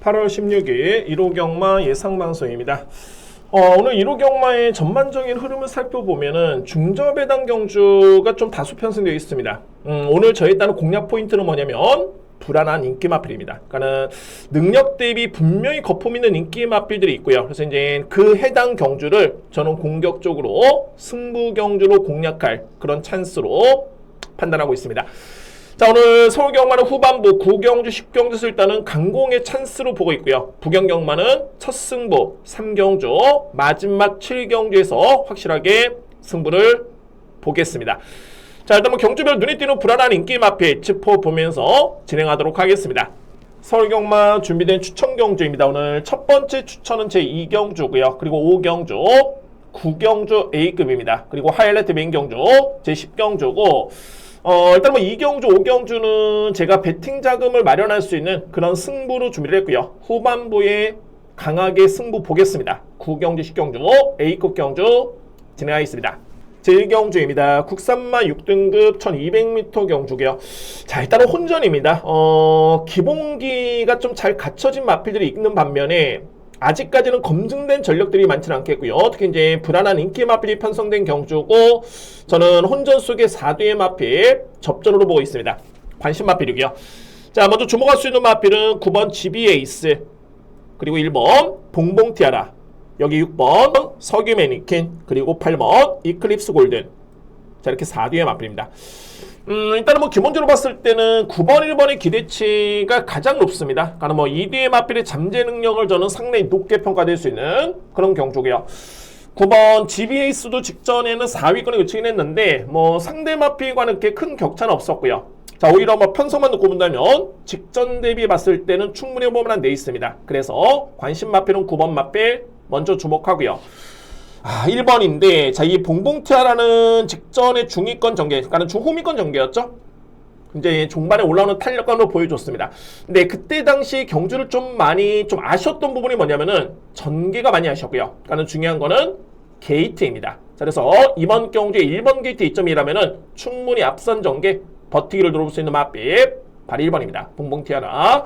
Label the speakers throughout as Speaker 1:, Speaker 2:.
Speaker 1: 8월 16일 1호 경마 예상방송입니다. 오늘 1호 경마의 전반적인 흐름을 살펴보면은 중저배당 경주가 좀 다수 편성되어 있습니다. 오늘 저에 따른 공략 포인트는 뭐냐면 불안한 인기 마필입니다. 그러니까는 능력 대비 분명히 거품 있는 인기 마필들이 있고요. 그래서 이제 그 해당 경주를 저는 공격적으로 승부 경주로 공략할 그런 찬스로 판단하고 있습니다. 자, 오늘 서울 경마는 후반부 9경주, 10경주에서 일단은 강공의 찬스로 보고 있고요. 부경 경마는 첫 승부 3경주, 마지막 7경주에서 확실하게 승부를 보겠습니다. 자, 일단 경주별 눈에 띄는 불안한 인기 마필 짚어보면서 진행하도록 하겠습니다. 서울 경마 준비된 추천 경주입니다. 오늘 첫 번째 추천은 제2경주고요. 그리고 5경주, 9경주 A급입니다. 그리고 하이라이트 메인 경주 제10경주고 일단 2경주, 5경주는 제가 배팅 자금을 마련할 수 있는 그런 승부로 준비를 했고요. 후반부에 강하게 승부 보겠습니다. 9경주, 10경주, A급 경주 진행하겠습니다. 제1경주입니다. 국산마 6등급 1200m 경주고요. 자, 일단은 혼전입니다. 기본기가 좀 잘 갖춰진 마필들이 있는 반면에 아직까지는 검증된 전력들이 많지는 않겠고요. 특히 이제 불안한 인기 마필이 편성된 경주고, 저는 혼전 속의 4뒤의 마필 접전으로 보고 있습니다. 관심 마필이고요. 자, 먼저 주목할 수 있는 마필은 9번 GB 에이스, 그리고 1번 봉봉티아라, 여기 6번 석유 매니킨, 그리고 8번 이클립스 골든. 자, 이렇게 4뒤의 마필입니다. 일단은 기본적으로 봤을 때는 9번, 1번의 기대치가 가장 높습니다. 그러니까 2뒤의 마필의 잠재 능력을 저는 상당히 높게 평가될 수 있는 그런 경주고요. 9번 GBAS도 직전에는 4위권에 요청을 했는데 상대 마필과는 그렇게 큰 격차는 없었고요. 자, 오히려 편성만 놓고 본다면 직전 대비 봤을 때는 충분히 볼만한 데 있습니다. 그래서 관심 마필은 9번 마필 먼저 주목하고요. 1번인데, 자, 이 봉봉티아라는 직전의 중위권 전개, 그러니까 중후미권 전개였죠? 이제 종반에 올라오는 탄력감을 보여줬습니다. 근데 그때 당시 경주를 좀 아쉬웠던 부분이 뭐냐면은 전개가 많이 아쉬웠고요. 그러니까 중요한 거는 게이트입니다. 자, 그래서 이번 경주의 1번 게이트 2점이라면은 충분히 앞선 전개, 버티기를 누릴 수 있는 마필, 바로 1번입니다. 봉봉티아라.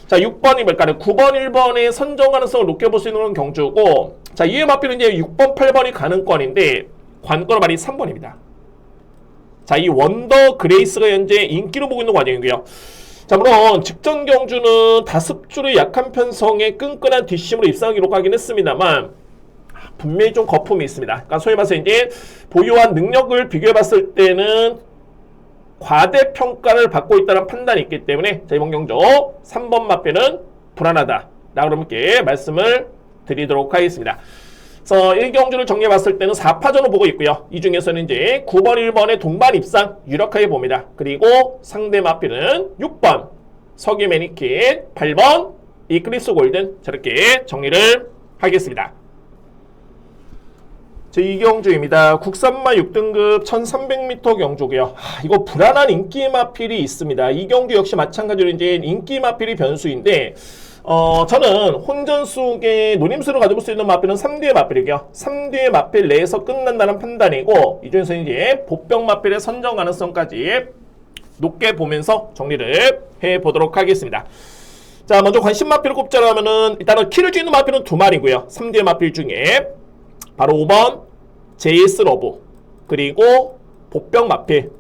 Speaker 1: 자, 6번이 뭘까요? 9번, 1번의 선정 가능성을 높게 볼 수 있는 경주고, 자, 이에 맞비는 이제 6번, 8번이 가능권인데, 관건은 말이 3번입니다. 자, 이 원더 그레이스가 현재 인기로 보고 있는 과정이고요. 자, 물론 직전 경주는 다습줄의 약한 편성에 끈끈한 뒷심으로 입상을 기록하긴 했습니다만, 분명히 좀 거품이 있습니다. 그러니까 소위 말해서 이제 보유한 능력을 비교해봤을 때는 과대평가를 받고 있다는 판단이 있기 때문에, 자, 이번 경주 3번 마필은 불안하다 라고 이렇게 말씀을 드리도록 하겠습니다. 그래서 1경주를 정리해봤을 때는 4파전을 보고 있고요. 이 중에서는 이제 9번, 1번의 동반 입상 유력하게 봅니다. 그리고 상대 마필은 6번 석유 매니킨, 8번 이클립스 골든, 저렇게 정리를 하겠습니다. 제2경주입니다. 국산마 6등급 1300m 경주고요. 이거 불안한 인기 마필이 있습니다. 이 경주 역시 마찬가지로 이제 인기 마필이 변수인데, 저는 혼전 속에 노림수를 가져볼 수 있는 마필은 3뒤의 마필이고요. 3뒤의 마필 내에서 끝난다는 판단이고, 이 중에서 이제 보병 마필의 선정 가능성까지 높게 보면서 정리를 해보도록 하겠습니다. 자, 먼저 관심 마필을 꼽자라면은 일단은 키를 쥐는 마필은 2마리고요. 3뒤의 마필 중에 바로 5번 JS 러브, 그리고 복병 마필,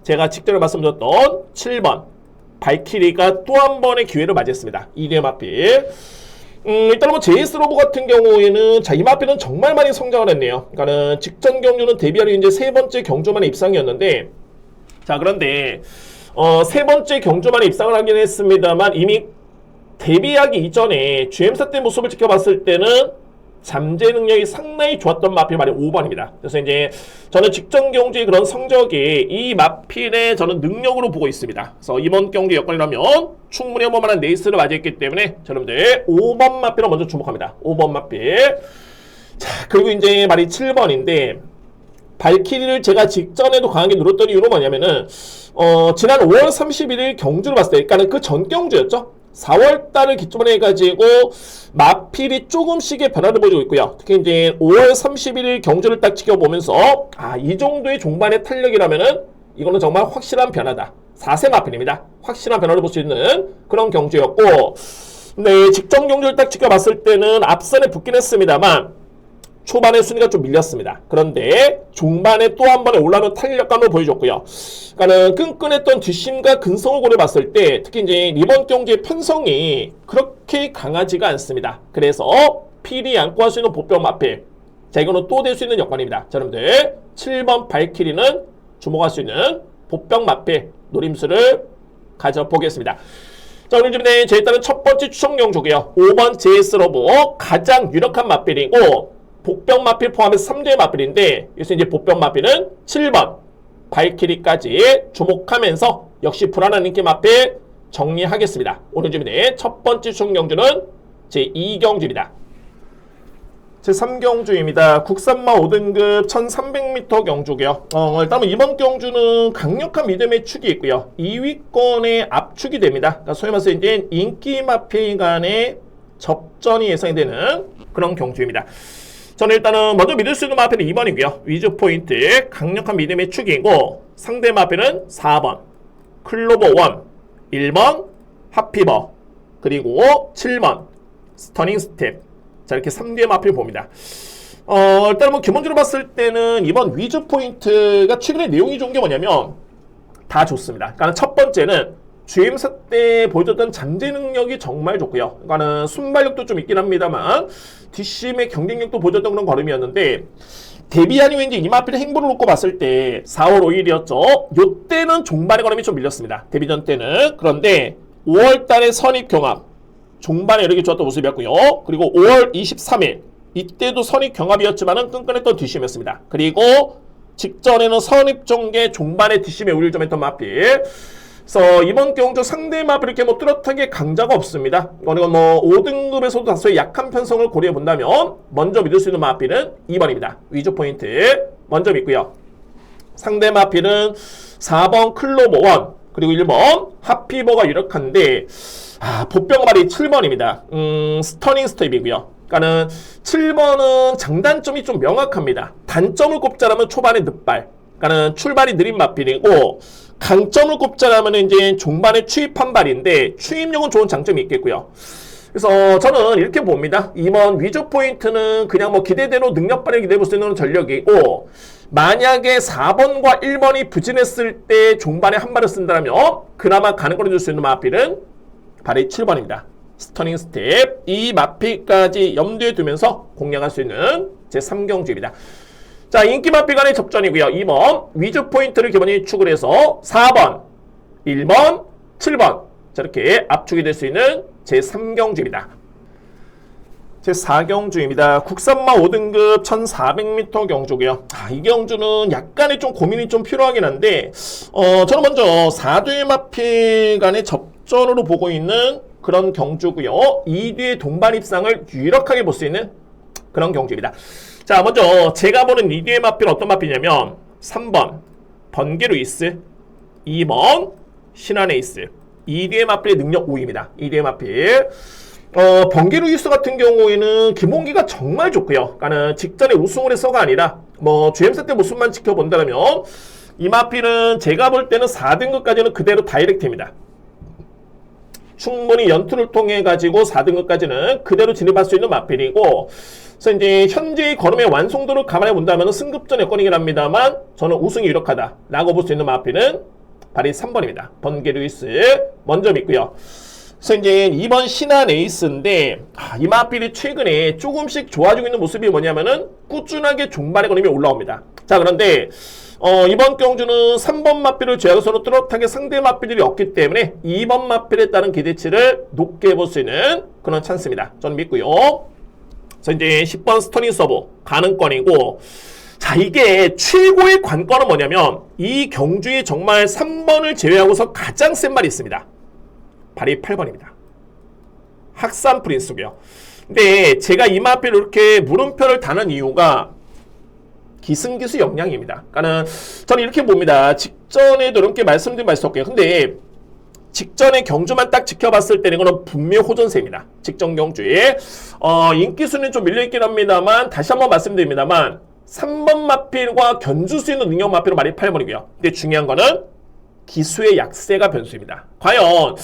Speaker 1: 제가 직전에 말씀드렸던 7번 발키리가 또 한 번의 기회를 맞이했습니다. 2뒤의 마필. 일단 JS 러브 같은 경우에는, 자, 이 마필은 정말 많이 성장을 했네요. 그러니까는 직전 경주는 데뷔하려 이제 세 번째 경주만에 입상이었는데, 자, 그런데 세 번째 경주만에 입상을 하긴 했습니다만 이미 데뷔하기 이전에 GM사 때 모습을 지켜봤을 때는 잠재 능력이 상당히 좋았던 마필, 말이 5번입니다. 그래서 이제 저는 직전 경주의 그런 성적이 이 마필의 저는 능력으로 보고 있습니다. 그래서 이번 경주 여건이라면 충분히 한번만한 레이스를 맞이했기 때문에 여러분들 5번 마필을 먼저 주목합니다. 5번 마필. 자, 그리고 이제 말이 7번인데, 발키리를 제가 직전에도 강하게 누렸던 이유는 뭐냐면은 지난 5월 31일 경주를 봤을 때, 그러니까 그 전 경주였죠. 4월달을 기점으로 해가지고 마필이 조금씩의 변화를 보여주고 있고요. 특히 이제 5월 31일 경주를 딱 지켜보면서, 이 정도의 종반의 탄력이라면은 이거는 정말 확실한 변화다. 4세 마필입니다. 확실한 변화를 볼 수 있는 그런 경주였고, 네, 직전 경주를 딱 지켜봤을 때는 앞선에 붙긴 했습니다만 초반에 순위가 좀 밀렸습니다. 그런데 중반에 또 한 번에 올라오는 탄력감을 보여줬고요. 그러니까는 끈끈했던 뒷심과 근성을 고려봤을 때 특히 이제 이번 경기의 편성이 그렇게 강하지가 않습니다. 그래서 필히 안고 할 수 있는 보병 마필. 자, 이거는 또 될 수 있는 여건입니다. 자, 여러분들 7번 발키리는 주목할 수 있는 보병 마필 노림수를 가져보겠습니다. 자, 오늘 제 일단은 첫 번째 추천 경주고요. 5번 JS로보 가장 유력한 마필이고 복병 마필 포함해서 3대의 마필인데 여기서 이제 복병 마필은 7번 발키리까지 주목하면서 역시 불안한 인기 마필 정리하겠습니다. 오늘 첫 번째 추천 경주는 제2경주입니다. 제3경주입니다. 국산마 5등급 1300m 경주고요. 일단 이번 경주는 강력한 믿음의 축이 있고요. 2위권의 압축이 됩니다. 그러니까 소위 말해서 이제 인기 마필 간의 접전이 예상이 되는 그런 경주입니다. 저는 일단은 먼저 믿을 수 있는 마필은 2번이고요. 위주 포인트 강력한 믿음의 축이고 상대 마필은 4번 클로버 1, 1번 핫피버 그리고 7번 스터닝 스텝. 자, 이렇게 3개의 마필 봅니다. 일단 뭐 기본적으로 봤을 때는 이번 위주 포인트가 최근에 내용이 좋은 게 뭐냐면 다 좋습니다. 그러니까 첫 번째는 주임사 때 보여줬던 잠재 능력이 정말 좋고요. 그러니까는 순발력도 좀 있긴 합니다만 뒷심의 경쟁력도 보여줬던 그런 걸음이었는데 데뷔 아니 왠지 이 마필의 행보를 놓고 봤을 때 4월 5일이었죠. 요때는 종반의 걸음이 좀 밀렸습니다. 데뷔전 때는. 그런데 5월 달에 선입 경합 종반에 이렇게 좋았던 모습이었고요. 그리고 5월 23일 이때도 선입 경합이었지만은 끈끈했던 뒷심이었습니다. 그리고 직전에는 선입 전개 종반에 뒷심에 우위를 좀 했던 마필. 그래서 이번 경주 상대 마필 이렇게 뭐 뚜렷하게 강자가 없습니다. 이건 뭐 5등급에서도 다소의 약한 편성을 고려해 본다면 먼저 믿을 수 있는 마필은 2번입니다. 위주 포인트 먼저 믿고요. 상대 마필은 4번 클로버 1 그리고 1번 핫피버가 유력한데 보병말이 7번입니다. 스터닝 스텝이고요. 그러니까는 7번은 장단점이 좀 명확합니다. 단점을 꼽자라면 초반에 늦발. 그러니까는 출발이 느린 마필이고 강점을 꼽자라면 이제 종반에 추입한 발인데 추입력은 좋은 장점이 있겠고요. 그래서 저는 이렇게 봅니다. 이번 위주 포인트는 그냥 뭐 기대대로 능력 발휘 기대해 볼 수 있는 전력이고 만약에 4번과 1번이 부진했을 때 종반에 한 발을 쓴다면 그나마 가는 거를 줄 수 있는 마필은 발이 7번입니다. 스터닝 스텝 이 마필까지 염두에 두면서 공략할 수 있는 제3경주입니다. 자, 인기 마필 간의 접전이고요. 2번 위주 포인트를 기본이 축을 해서 4번, 1번, 7번 자, 이렇게 압축이 될 수 있는 제3경주입니다. 제4경주입니다. 국산마 5등급 1400m 경주고요. 이 경주는 약간의 좀 고민이 좀 필요하긴 한데 저는 먼저 4대 마필 간의 접전으로 보고 있는 그런 경주고요. 2뒤의 동반 입상을 유력하게 볼 수 있는 그런 경주입니다. 자, 먼저 제가 보는 2뒤의 마필은 어떤 마필이냐면 3번 번개루이스 2번 신한에이스 2뒤의 마필의 능력 5위입니다. 2뒤의 마필 번개루이스 같은 경우에는 기본기가 정말 좋고요. 그러니까 직전에 우승을 해서가 아니라 뭐 GM사 때 모습만 지켜본다면 이 마필은 제가 볼 때는 4등급까지는 그대로 다이렉트입니다. 충분히 연투를 통해 가지고 4등급까지는 그대로 진입할 수 있는 마필이고 그래서 이제 현재의 걸음의 완성도를 감안해 본다면 승급전 여건이긴 합니다만 저는 우승이 유력하다라고 볼 수 있는 마필은 발이 3번입니다. 번개루이스 먼저 믿고요. 그래서 이제 2번 신한 에이스인데 이 마필이 최근에 조금씩 좋아지고 있는 모습이 뭐냐면은 꾸준하게 종반의 걸음이 올라옵니다. 자, 그런데 이번 경주는 3번 마필을 제외하고서는 뚜렷하게 상대 마필들이 없기 때문에 2번 마필에 따른 기대치를 높게 볼 수 있는 그런 찬스입니다. 저는 믿고요. 그래서 이제 10번 스터닝 서브 가능권이고 자, 이게 최고의 관건은 뭐냐면 이 경주에 정말 3번을 제외하고서 가장 센 말이 있습니다. 발이 8번입니다. 학산 프린스고요. 근데 제가 이 마필을 이렇게 물음표를 다는 이유가 기승기수 역량입니다. 그러니까는 저는 이렇게 봅니다. 직전에도 이렇게 말씀드린 바 있었고요. 근데 직전의 경주만 딱 지켜봤을 때는 이거는 분명 호전세입니다. 직전 경주에 인기 순위는 좀 밀려있긴 합니다만 다시 한번 말씀드립니다만 3번 마필과 견줄 수 있는 능력 마필은 말이 8번이고요. 근데 중요한 거는 기수의 약세가 변수입니다. 과연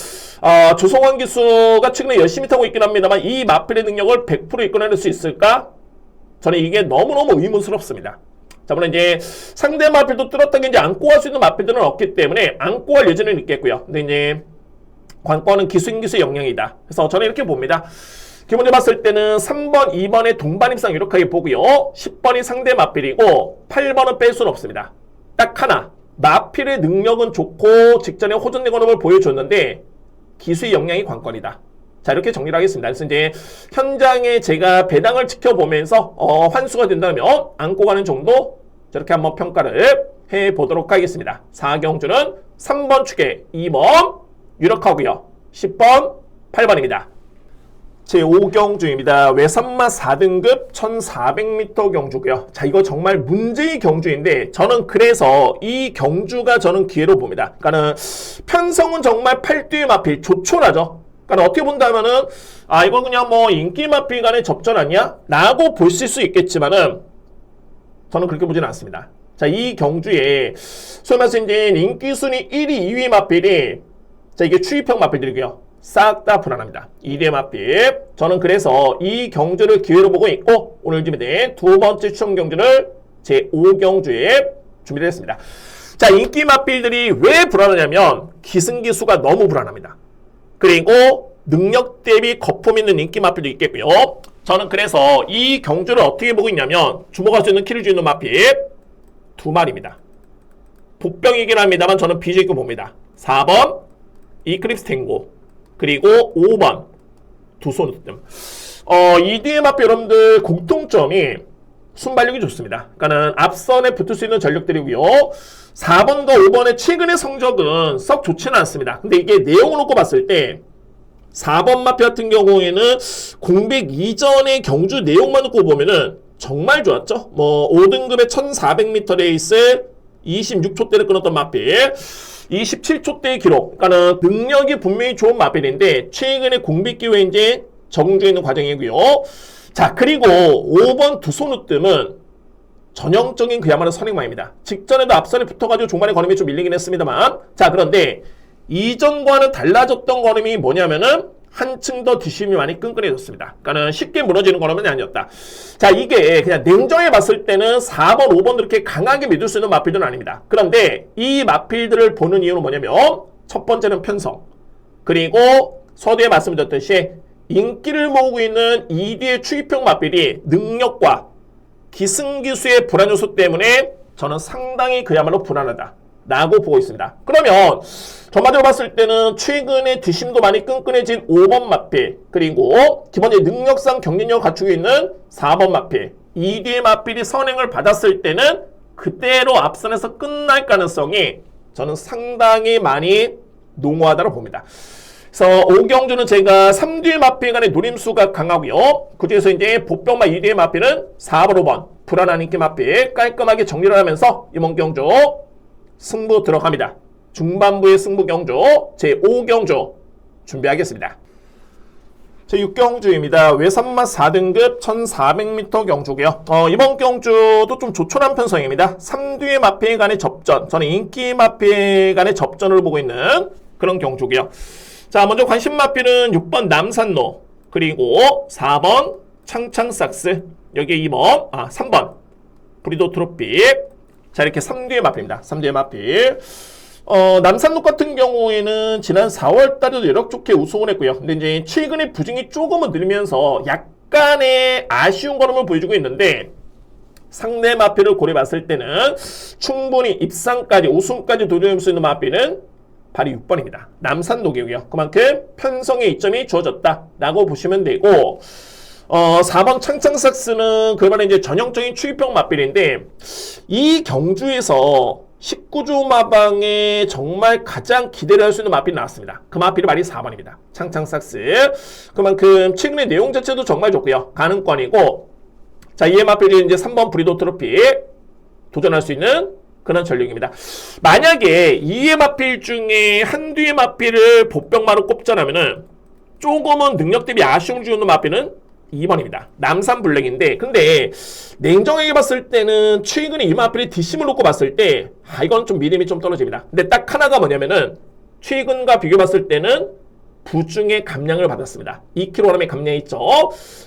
Speaker 1: 조성환 기수가 최근에 열심히 타고 있긴 합니다만 이 마필의 능력을 100% 이끌어낼 수 있을까? 저는 이게 너무너무 의문스럽습니다. 자, 물론 이제 상대 마필도 뚜렷하게 이제 안고 갈 수 있는 마필들은 없기 때문에 안고 갈 여지는 있겠고요. 근데 이제 관건은 기수인기수의 영향이다. 그래서 저는 이렇게 봅니다. 기본적으로 봤을 때는 3번, 2번의 동반 입상 유력하게 보고요. 10번이 상대 마필이고 8번은 뺄 수는 없습니다. 딱 하나. 마필의 능력은 좋고 직전에 호전된 걸음을 보여줬는데 기수의 영향이 관건이다. 자, 이렇게 정리를 하겠습니다. 그래서 이제 현장에 제가 배당을 지켜보면서 환수가 된다면 안고 가는 정도 저렇게 한번 평가를 해보도록 하겠습니다. 4경주는 3번 축에 2번 유력하고요. 10번, 8번입니다. 제5경주입니다. 외산마 4등급 1400m 경주고요. 자, 이거 정말 문제의 경주인데 저는 그래서 이 경주가 저는 기회로 봅니다. 그러니까는 편성은 정말 8뒤의 마필 조촐하죠. 그러니까 어떻게 본다면은 이거 그냥 뭐 인기 마필 간의 접전 아니야? 라고 보실 수 있겠지만은 저는 그렇게 보지는 않습니다. 자, 이 경주에 소위 말해서 이제 인기 순위 1위, 2위 마필이 자, 이게 추위평 마필들이고요. 싹 다 불안합니다. 2대 마필. 저는 그래서 이 경주를 기회로 보고 있고 오늘 준비된 두 번째 추천 경주를 제5경주에 준비를 했습니다. 자, 인기 마필들이 왜 불안하냐면 기승기수가 너무 불안합니다. 그리고 능력 대비 거품 있는 인기 마필도 있겠고요. 저는 그래서 이 경주를 어떻게 보고 있냐면 주목할 수 있는 키를 주는 마필 두 마리입니다. 복병이긴 합니다만 저는 BJ급 봅니다. 4번 이클립스 탱고 그리고 5번 두손으뜸. 이 뒤에 마필 여러분들 공통점이 순발력이 좋습니다. 그러니까는 앞선에 붙을 수 있는 전력들이고요. 4번과 5번의 최근의 성적은 썩 좋지는 않습니다. 근데 이게 내용을 놓고 봤을 때 4번 마필 같은 경우에는 공백 이전의 경주 내용만 놓고 보면은 정말 좋았죠. 뭐 5등급의 1400m 레이스 26초대를 끊었던 마필 27초대의 기록. 그러니까는 능력이 분명히 좋은 마필인데 최근에 공백 기후에 이제 적응 중에 있는 과정이고요. 자, 그리고 5번 두손우뜸은 전형적인 그야말로 선행마입니다. 직전에도 앞선에 붙어가지고 중반에 걸음이 좀 밀리긴 했습니다만 자, 그런데 이전과는 달라졌던 걸음이 뭐냐면은 한층 더 뒷심이 많이 끈끈해졌습니다. 그러니까는 쉽게 무너지는 걸음은 아니었다. 자, 이게 그냥 냉정해 봤을 때는 4번, 5번 이렇게 강하게 믿을 수 있는 마필들은 아닙니다. 그런데 이 마필들을 보는 이유는 뭐냐면 첫 번째는 편성 그리고 서두에 말씀드렸듯이 인기를 모으고 있는 2뒤의 추이평 마필이 능력과 기승기수의 불안 요소 때문에 저는 상당히 그야말로 불안하다 라고 보고 있습니다. 그러면 전반적으로 봤을 때는 최근에 뒷심도 많이 끈끈해진 5번 마필 그리고 기본적인 능력상 경쟁력을 갖추고 있는 4번 마필 2뒤의 마필이 선행을 받았을 때는 그대로 앞선에서 끝날 가능성이 저는 상당히 많이 농후하다고 봅니다. 그래서 5경주는 제가 3뒤의 마필 간의 노림수가 강하고요. 그 중에서 이제 복병마 2뒤의 마필은 4번, 5번 불안한 인기 마필 깔끔하게 정리를 하면서 이번 경주 승부 들어갑니다. 중반부의 승부 경주 제5경주 준비하겠습니다. 제6경주입니다. 외산마 4등급 1400m 경주고요. 이번 경주도 좀 조촐한 편성입니다. 3뒤의 마필 간의 접전, 저는 인기 마필 간의 접전을 보고 있는 그런 경주고요. 자, 먼저 관심 마필은 6번 남산로 그리고 4번 창창삭스 여기에 3번 브리도 트로피. 자, 이렇게 3뒤의 마필입니다. 3뒤의 마필. 남산록 같은 경우에는 지난 4월 달에도 여력 좋게 우승을 했고요. 근데 이제 최근에 부진이 조금은 늘면서 약간의 아쉬운 걸음을 보여주고 있는데 상대 마필을 고려해 봤을 때는 충분히 입상까지 우승까지 도전할 수 있는 마필은 바로 6번입니다. 남산록이고요. 그만큼 편성의 이점이 주어졌다라고 보시면 되고 4번 창창삭스는 그만에 이제 전형적인 추위평 마필인데 이 경주에서 19주 마방에 정말 가장 기대를 할 수 있는 마필이 나왔습니다. 그 마필이 바로 4번입니다. 창창삭스. 그만큼 최근의 내용 자체도 정말 좋고요. 가능권이고 자, 이에 마필이 이제 3번 브리도 트로피 도전할 수 있는 그런 전력입니다. 만약에 2의 마필 중에 한두 의 마필을 복병마로 꼽자라면은 조금은 능력 대비 아쉬움 주는 마필은 2번입니다. 남산블랙인데 근데 냉정하게 봤을 때는 최근에 이 마필이 뒷심을 놓고 봤을 때 이건 좀 믿음이 좀 떨어집니다. 근데 딱 하나가 뭐냐면은 최근과 비교해 봤을 때는 부중의 감량을 받았습니다. 2kg의 감량이 있죠.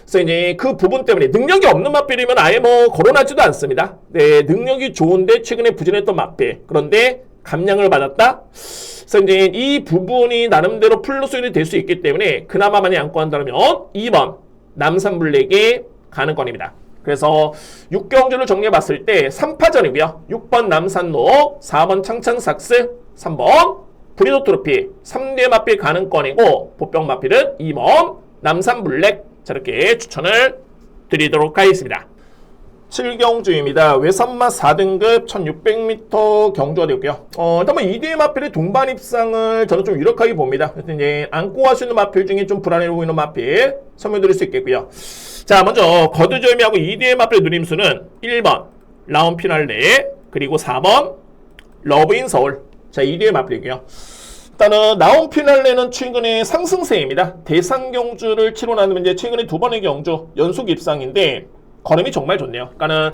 Speaker 1: 그래서 이제 그 부분 때문에 능력이 없는 마필이면 아예 뭐 거론하지도 않습니다. 네, 능력이 좋은데 최근에 부진했던 마필. 그런데 감량을 받았다. 그래서 이제 이 부분이 나름대로 플러스 요인이 될 수 있기 때문에 그나마 많이 안고 한다면 2번 남산블랙이 가는 건입니다. 그래서 6경주를 정리해 봤을 때 3파전이고요. 6번 남산로, 4번 창창삭스, 3번 브리도 트로피, 3대 마필 가는 건이고 보병 마필은 2번 남산블랙 저렇게 추천을 드리도록 하겠습니다. 7경주입니다. 외선마 4등급 1600m 경주가 되었고요. 일단 뭐 2대 마필의 동반 입상을 저는 좀 유력하게 봅니다. 그래서 이제 안고 하시는 마필 중에 좀 불안해 보이는 마필 설명드릴 수 있겠고요. 자, 먼저 거두절미하고 2대 마필의 누림수는 1번 라운 피날레, 그리고 4번 러브인 서울. 자, 2대 마필이고요. 일단은 라운 피날레는 최근에 상승세입니다. 대상 경주를 치고 나면 이제 최근에 두 번의 경주 연속 입상인데 걸음이 정말 좋네요. 그러니까는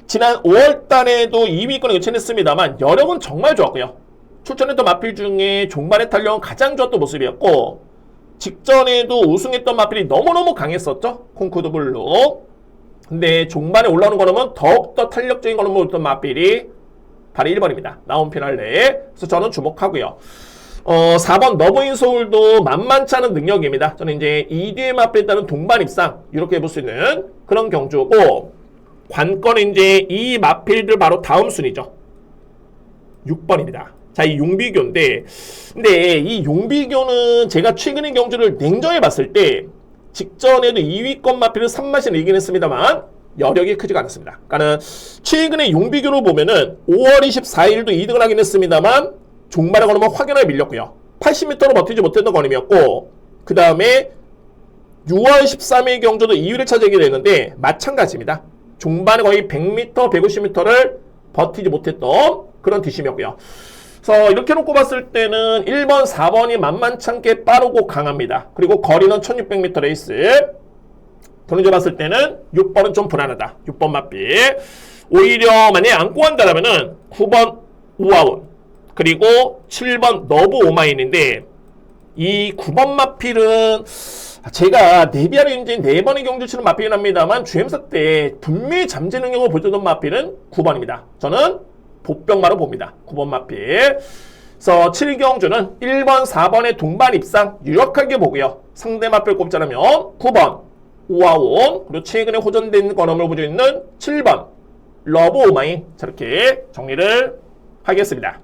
Speaker 1: 지난 5월달에도 2위권을 교체했습니다만 여력은 정말 좋았고요. 출전했던 마필 중에 종반의 탄력은 가장 좋았던 모습이었고 직전에도 우승했던 마필이 너무너무 강했었죠. 콩코드 블루. 근데 종반에 올라오는 걸음은 더욱더 탄력적인 걸음을 올렸던 마필이 바로 1번입니다. 라운 피날레. 그래서 저는 주목하고요. 4번 너브인 서울도 만만치 않은 능력입니다. 저는 이제 EDM 앞에 따른 동반 입상 이렇게 볼 수 있는 그런 경주고 관건은 이제 이 마필들 바로 다음 순위죠. 6번입니다. 자, 이 용비교인데 근데 이 용비교는 제가 최근의 경주를 냉정해 봤을 때 직전에도 2위권 마필을 3마신을 이긴 했습니다만 여력이 크지가 않았습니다. 그러니까는 최근에 용비교로 보면은 5월 24일도 2등을 하긴 했습니다만 종말에 걸으면 확연하게 밀렸고요. 80m로 버티지 못했던 걸음이었고 그 다음에 6월 13일 경주도 2위를 차지하게 됐는데 마찬가지입니다. 종반에 거의 100m, 150m를 버티지 못했던 그런 뒷심이었고요. 그래서 이렇게 놓고 봤을 때는 1번, 4번이 만만치 않게 빠르고 강합니다. 그리고 거리는 1600m 레이스. 돈을 봤을 때는 6번은 좀 불안하다. 6번 맞비. 오히려 만약에 안고 한다면은 9번 우아운 그리고 7번 너브 오마인인데 이 9번 마필은 제가 네비아르 인진 4번의 경주 치는 마필이 납니다만 주행사 때 분명히 잠재 능력을 보여줬던 마필은 9번입니다. 저는 보병마로 봅니다. 9번 마필. 그래서 7경주는 1번, 4번의 동반 입상 유력하게 보고요. 상대 마필 꼽자라면 9번 우아온 그리고 최근에 호전된 걸음을 보여주고 있는 7번 러브 오마인 저렇게 정리를 하겠습니다.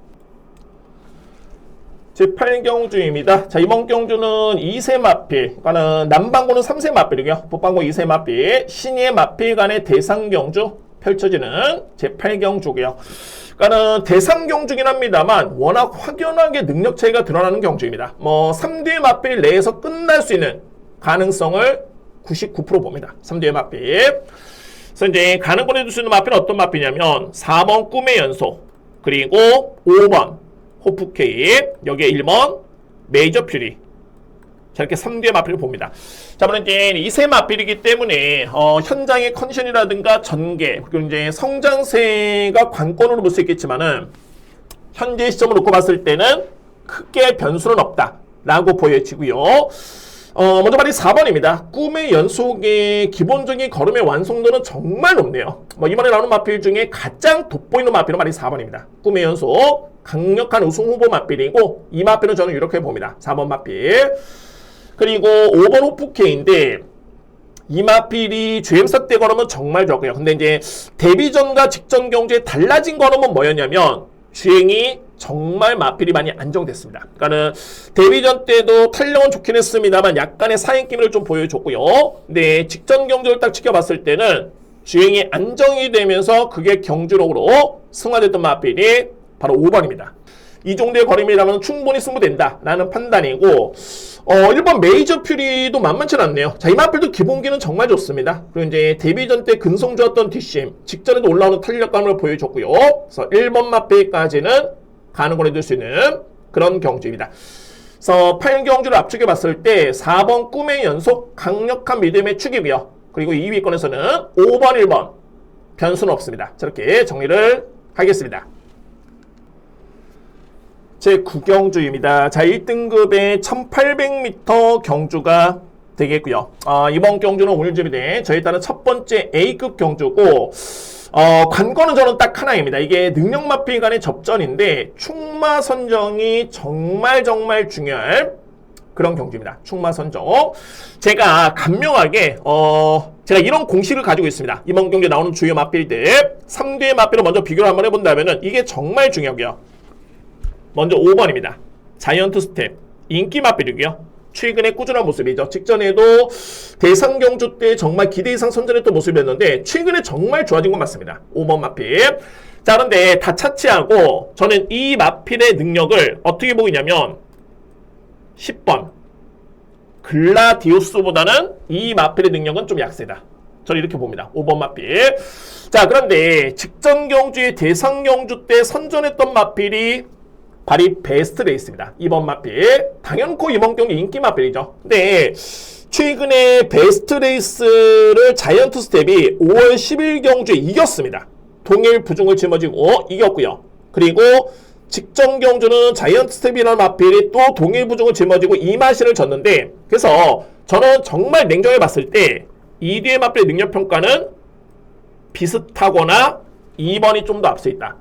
Speaker 1: 제8경주입니다. 자, 이번 경주는 2세 마필, 그러니까는 남방구는 3세 마필이고요. 북방구 2세 마필, 신의 마필 간의 대상 경주 펼쳐지는 제8경주고요. 그러니까는 대상 경주긴 합니다만 워낙 확연하게 능력 차이가 드러나는 경주입니다. 뭐 3대 마필 내에서 끝날 수 있는 가능성을 99% 봅니다. 3대 마필. 그래서 이제 가는 권에 둘 수 있는 마필은 어떤 마필이냐면 4번 꿈의 연소, 그리고 5번 호프케이, 여기에 1번 메이저 퓨리. 자, 이렇게 3개의 마필을 봅니다. 자, 물론 이제 2세 마필이기 때문에 현장의 컨디션이라든가 전개, 그리고 이제 성장세가 관건으로 볼 수 있겠지만은 현재 시점을 놓고 봤을 때는 크게 변수는 없다라고 보여지고요. 먼저 말이 4번입니다. 꿈의 연속의 기본적인 걸음의 완성도는 정말 높네요. 뭐 이번에 나오는 마필 중에 가장 돋보이는 마필은 말이 4번입니다. 꿈의 연속 강력한 우승 후보 마필이고 이 마필은 저는 이렇게 봅니다. 4번 마필. 그리고 5번 호프케인데 이 마필이 주행사 때 걸으면 정말 좋고요. 근데 이제 데뷔전과 직전 경주에 달라진 걸음은 뭐였냐면 주행이 정말 마필이 많이 안정됐습니다. 그러니까는 데뷔전 때도 탄력은 좋긴 했습니다만 약간의 사행기미를 좀 보여줬고요. 근데 직전 경주를 딱 지켜봤을 때는 주행이 안정이 되면서 그게 경주력으로 승화됐던 마필이 바로 5번입니다. 이 정도의 거리이라면 충분히 승부된다라는 판단이고 1번 메이저 퓨리도 만만치 않네요. 자, 이 마필도 기본기는 정말 좋습니다. 그리고 이제 데뷔전 때 근성 좋았던 뒷심, 직전에도 올라오는 탄력감을 보여줬고요. 그래서 1번 마필까지는 가는 권에 둘 수 있는 그런 경주입니다. 그래서 8경주를 압축해 봤을 때 4번 꿈의 연속 강력한 믿음의 축이고요. 그리고 2위권에서는 5번, 1번 변수는 없습니다. 저렇게 정리를 하겠습니다. 제 9경주입니다. 자, 1등급의 1800m 경주가 되겠고요. 이번 경주는 오늘 준비된 저에 따른 첫 번째 A급 경주고 관건은 저는 딱 하나입니다. 이게 능력 마필 간의 접전인데 충마 선정이 정말 중요할 그런 경주입니다. 충마 선정. 제가 간명하게 제가 이런 공식을 가지고 있습니다. 이번 경기에 나오는 주요 마필들 3대의 마필을 먼저 비교를 한번 해본다면 이게 정말 중요하고요. 먼저 5번입니다. 자이언트 스텝 인기 마필이고요. 최근에 꾸준한 모습이죠. 직전에도 대상경주 때 정말 기대 이상 선전했던 모습이었는데 최근에 정말 좋아진 건 맞습니다. 5번 마필. 자, 그런데 다 차치하고 저는 이 마필의 능력을 어떻게 보고 있냐면 10번 글라디우스보다는 이 마필의 능력은 좀 약세다. 저는 이렇게 봅니다. 5번 마필. 자, 그런데 직전 경주의 대상경주 때 선전했던 마필이 발이 베스트 레이스입니다. 2번 마필. 당연코 이번 경기 인기 마필이죠. 근데 최근에 베스트 레이스를 자이언트 스텝이 5월 10일 경주에 이겼습니다. 동일 부중을 짊어지고 이겼고요. 그리고 직전 경주는 자이언트 스텝이라는 마필이 또 동일 부중을 짊어지고 이마신을 졌는데 그래서 저는 정말 냉정히 봤을 때 이 뒤의 마필의 능력 평가는 비슷하거나 2번이 좀 더 앞서 있다.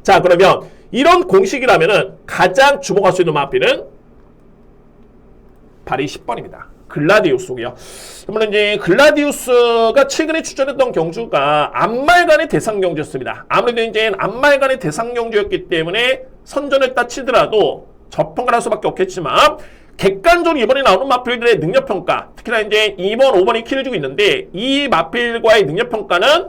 Speaker 1: 자, 그러면 이런 공식이라면은 가장 주목할 수 있는 마필은 발이 10번입니다. 글라디우스고요. 그러면 이제 글라디우스가 최근에 출전했던 경주가 안말간의 대상 경주였습니다. 아무래도 이제 안말간의 대상 경주였기 때문에 선전했다 치더라도 접평을 할 수밖에 없겠지만 객관적으로 이번에 나오는 마필들의 능력 평가, 특히나 이제 2번, 5번이 키를 주고 있는데 이 마필과의 능력 평가는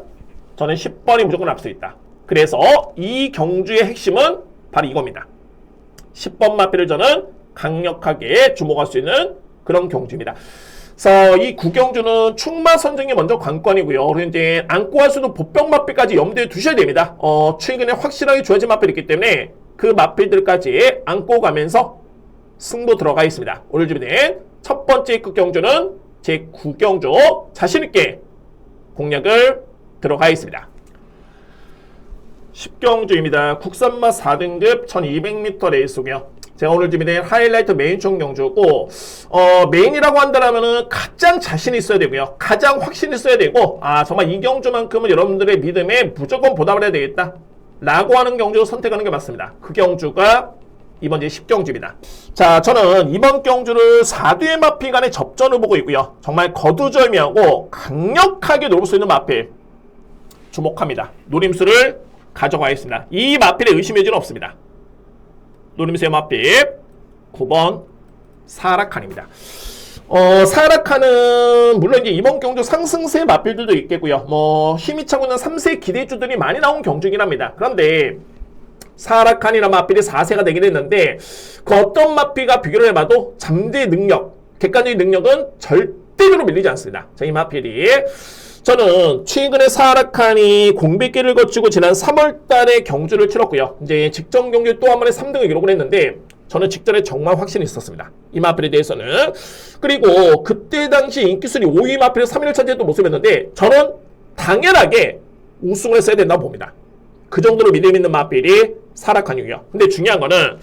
Speaker 1: 저는 10번이 무조건 앞서 있다. 그래서 이 경주의 핵심은 바로 이겁니다. 10번 마필을 저는 강력하게 주목할 수 있는 그런 경주입니다. 그래서 이 9경주는 충마 선정이 먼저 관건이고요. 그리고 이제 안고 할 수 있는 보병 마필까지 염두에 두셔야 됩니다. 최근에 확실하게 좋아진 마필이 있기 때문에 그 마필들까지 안고 가면서 승부 들어가 있습니다. 오늘 준비된 첫 번째 입국 경주는 제 9경주 자신있게 공략을 들어가 있습니다. 10경주입니다. 국산마 4등급 1200m 레이스고요. 제가 오늘 준비된 하이라이트 메인총 경주고 메인이라고 한다면은 가장 자신 있어야 되고요. 가장 확신 있어야 되고 정말 이 경주만큼은 여러분들의 믿음에 무조건 보답을 해야 되겠다 라고 하는 경주를 선택하는 게 맞습니다. 그 경주가 이번 제 10경주입니다. 자, 저는 이번 경주를 4뒤의 마필 간의 접전을 보고 있고요. 정말 거두절미하고 강력하게 노릴 수 있는 마필 주목합니다. 노림수를 가져가겠습니다. 이 마필의 의심의 여지는 없습니다. 노림수의 마필 9번 사라칸입니다. 사라칸은 물론 이제 이번 경주 상승세 마필들도 있겠고요. 힘이 차고 있는 3세 기대주들이 많이 나온 경주이긴 합니다. 그런데 사라칸이나 마필이 4세가 되긴 했는데 그 어떤 마필과 비교를 해봐도 잠재 능력, 객관적인 능력은 절대로 밀리지 않습니다. 자, 이 마필이 저는 최근에 사라칸이 공백기를 거치고 지난 3월달에 경주를 치렀고요. 이제 직전 경주에 또 한 번에 3등을 기록을 했는데 저는 직전에 정말 확신이 있었습니다. 이 마필에 대해서는. 그리고 그때 당시 인기순위 5위 마필을 3위를 차지했던 모습이었는데 저는 당연하게 우승을 했어야 된다고 봅니다. 그 정도로 믿음 있는 마필이 사라칸이고요. 근데 중요한 거는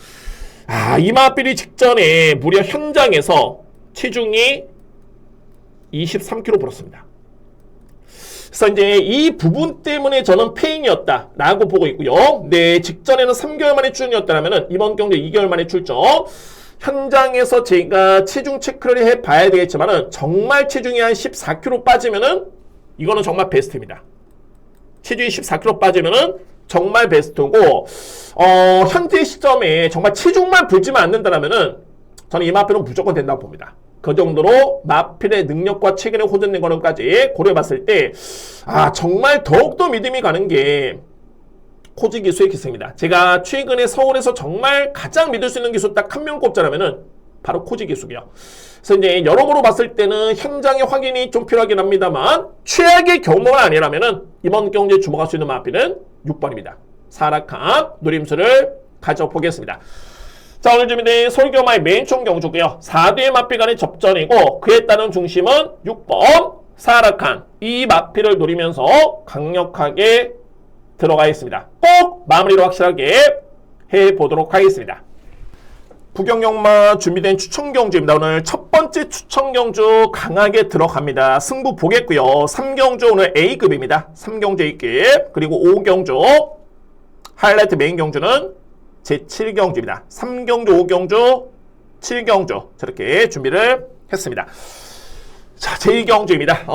Speaker 1: 이 마필이 직전에 무려 현장에서 체중이 23kg 불었습니다. 그래서 이제 이 부분 때문에 저는 페인이었다라고 보고 있고요. 네, 직전에는 3개월 만에 출전이었다면 이번 경기 2개월 만에 출전. 현장에서 제가 체중 체크를 해봐야 되겠지만은 정말 체중이 한 14kg 빠지면은 이거는 정말 베스트입니다. 체중이 14kg 빠지면은 정말 베스트고 현재 시점에 정말 체중만 불지만 않는다면은 저는 이 마필은 무조건 된다고 봅니다. 그 정도로 마필의 능력과 최근에 호전된 거는까지 고려해봤을 때 정말 더욱더 믿음이 가는 게 코지 기수의 기수입니다. 제가 최근에 서울에서 정말 가장 믿을 수 있는 기수 딱 한 명 꼽자라면은 바로 코지 기수고요. 그래서 이제 여러모로 봤을 때는 현장의 확인이 좀 필요하긴 합니다만 최악의 경우가 아니라면은 이번 경기에 주목할 수 있는 마필은 6번입니다. 사라칸 노림수를 가져보겠습니다. 자, 오늘 준비된 서울경마의 메인 총 경주고요. 4뒤의 마필 간의 접전이고 그에 따른 중심은 6번 사라칸. 이 마필을 노리면서 강력하게 들어가 있습니다. 꼭 마무리로 확실하게 해보도록 하겠습니다. 부경경마 준비된 추천 경주입니다. 오늘 첫 번째 추천 경주 강하게 들어갑니다. 승부 보겠고요. 3경주 오늘 A급입니다. 3경주 A급. 그리고 5경주 하이라이트 메인 경주는 제7경주입니다. 3경주, 5경주, 7경주 저렇게 준비를 했습니다. 자, 제2경주입니다.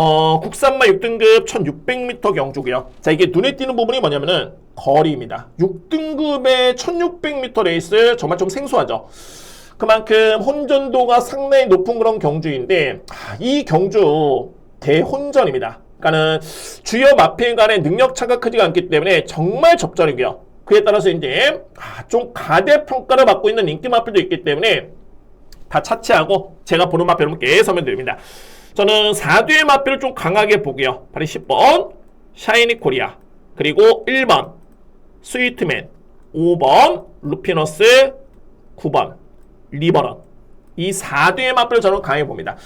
Speaker 1: 국산마 6등급 1600m 경주고요. 자, 이게 눈에 띄는 부분이 뭐냐면은 거리입니다. 6등급의 1600m 레이스 정말 좀 생소하죠. 그만큼 혼전도가 상당히 높은 그런 경주인데 이 경주 대혼전입니다. 그러니까는 주요 마필 간의 능력 차가 크지가 않기 때문에 정말 접전이고요. 그에 따라서 이제 좀 가대평가를 받고 있는 인기 마필도 있기 때문에 다 차치하고 제가 보는 마필 여러분께 설명드립니다. 저는 4뒤의 마필을 좀 강하게 보고요. 바로 10번 샤이니 코리아, 그리고 1번 스위트맨, 5번 루피너스, 9번 리버런. 이 4뒤의 마필을 저는 강하게 봅니다.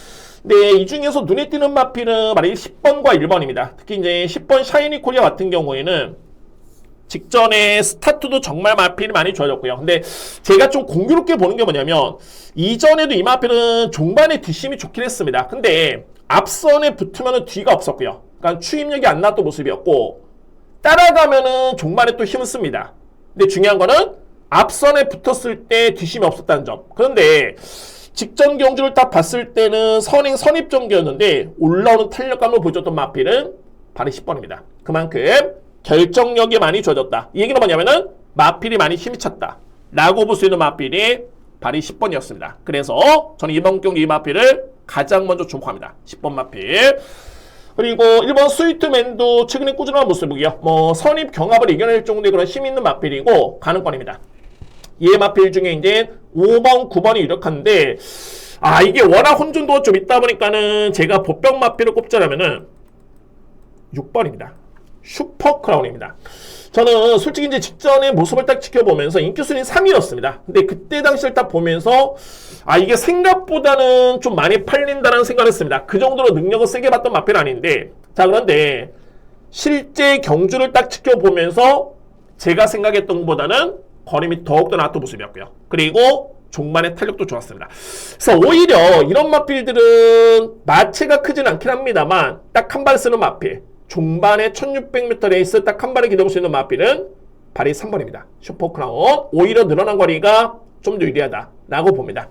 Speaker 1: 근데 이 중에서 눈에 띄는 마필은 바로 10번과 1번입니다. 특히 이제 10번 샤이니 코리아 같은 경우에는 직전에 스타트도 정말 마필이 많이 좋아졌고요. 근데 제가 좀 공교롭게 보는 게 뭐냐면 이전에도 이 마필은 종반에 뒷심이 좋긴 했습니다. 근데 앞선에 붙으면 뒤가 없었고요. 그러니까 추임력이 안 나왔던 모습이었고 따라가면은 종반에 또 힘을 씁니다. 근데 중요한 거는 앞선에 붙었을 때 뒷심이 없었다는 점. 그런데 직전 경주를 딱 봤을 때는 선입 정도였는데 올라오는 탄력감을 보여줬던 마필은 바로 10번입니다. 그만큼 결정력이 많이 좋아졌다. 이 얘기는 뭐냐면은 마필이 많이 힘이 찼다 라고 볼 수 있는 마필이 바로 10번이었습니다. 그래서 저는 이번 경기 이 마필을 가장 먼저 주목합니다. 10번 마필. 그리고 1번 스위트맨도 최근에 꾸준한 모습이고요. 선입 경합을 이겨낼 정도의 그런 힘 있는 마필이고 가능권입니다. 이 마필 중에 이제 5번, 9번이 유력한데 이게 워낙 혼돈도가 좀 있다 보니까는 제가 보병 마필을 꼽자라면은 6번입니다. 슈퍼 크라운입니다. 저는 솔직히 이제 직전의 모습을 딱 지켜보면서 인기순위 3위였습니다. 근데 그때 당시를 딱 보면서 이게 생각보다는 좀 많이 팔린다는 생각을 했습니다. 그 정도로 능력을 세게 봤던 마필은 아닌데 자, 그런데 실제 경주를 딱 지켜보면서 제가 생각했던 것보다는 걸음이 더욱더 나았던 모습이었고요. 그리고 종반의 탄력도 좋았습니다. 그래서 오히려 이런 마필들은 마체가 크진 않긴 합니다만 딱 한 발 쓰는 마필, 종반의 1600m 레이스 딱 한 발에 기대볼 수 있는 마필은 바로 3번입니다. 슈퍼크라운. 오히려 늘어난 거리가 좀 더 유리하다라고 봅니다.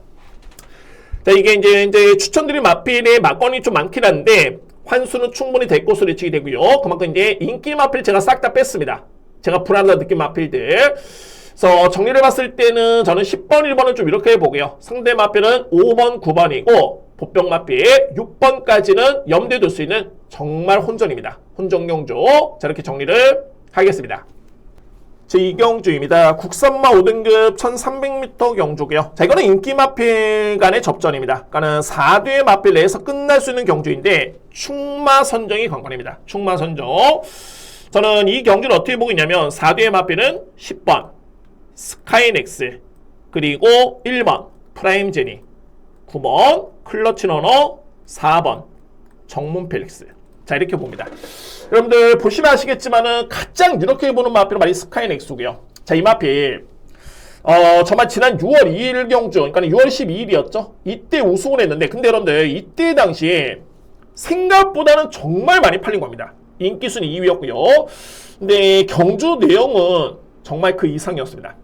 Speaker 1: 자, 이게 이제 추천드린 마필의 막건이 좀 많긴 한데 환수는 충분히 될 것으로 예측이 되고요. 그만큼 이제 인기 마필 제가 싹 다 뺐습니다. 제가 불안하다 느낀 마필들. 그래서 정리를 봤을 때는 저는 10번, 1번을 좀 이렇게 해보고요. 상대 마필은 5번, 9번이고 보병 마필 6번까지는 염두에 둘 수 있는 정말 혼전입니다. 혼전 경주. 자, 이렇게 정리를 하겠습니다. 제2경주입니다. 국산마 5등급 1300m 경주고요. 자, 이거는 인기 마필 간의 접전입니다. 그러니까는 4뒤의 마필 내에서 끝날 수 있는 경주인데 충마 선정이 관건입니다. 충마 선정. 저는 이 경주를 어떻게 보고 있냐면 4뒤의 마필은 10번 스카이넥스, 그리고 1번 프라임 제니, 9번 클러치 러너, 4번 정문 펠릭스. 자, 이렇게 봅니다. 여러분들 보시면 아시겠지만은 가장 이렇게 보는 마필은 바로 스카이넥스고요. 자, 이 마필 정말 지난 6월 2일 경주, 그러니까 6월 12일이었죠. 이때 우승을 했는데 근데 여러분들 이때 당시에 생각보다는 정말 많이 팔린 겁니다. 인기순위 2위였고요. 근데 경주 내용은 정말 그 이상이었습니다.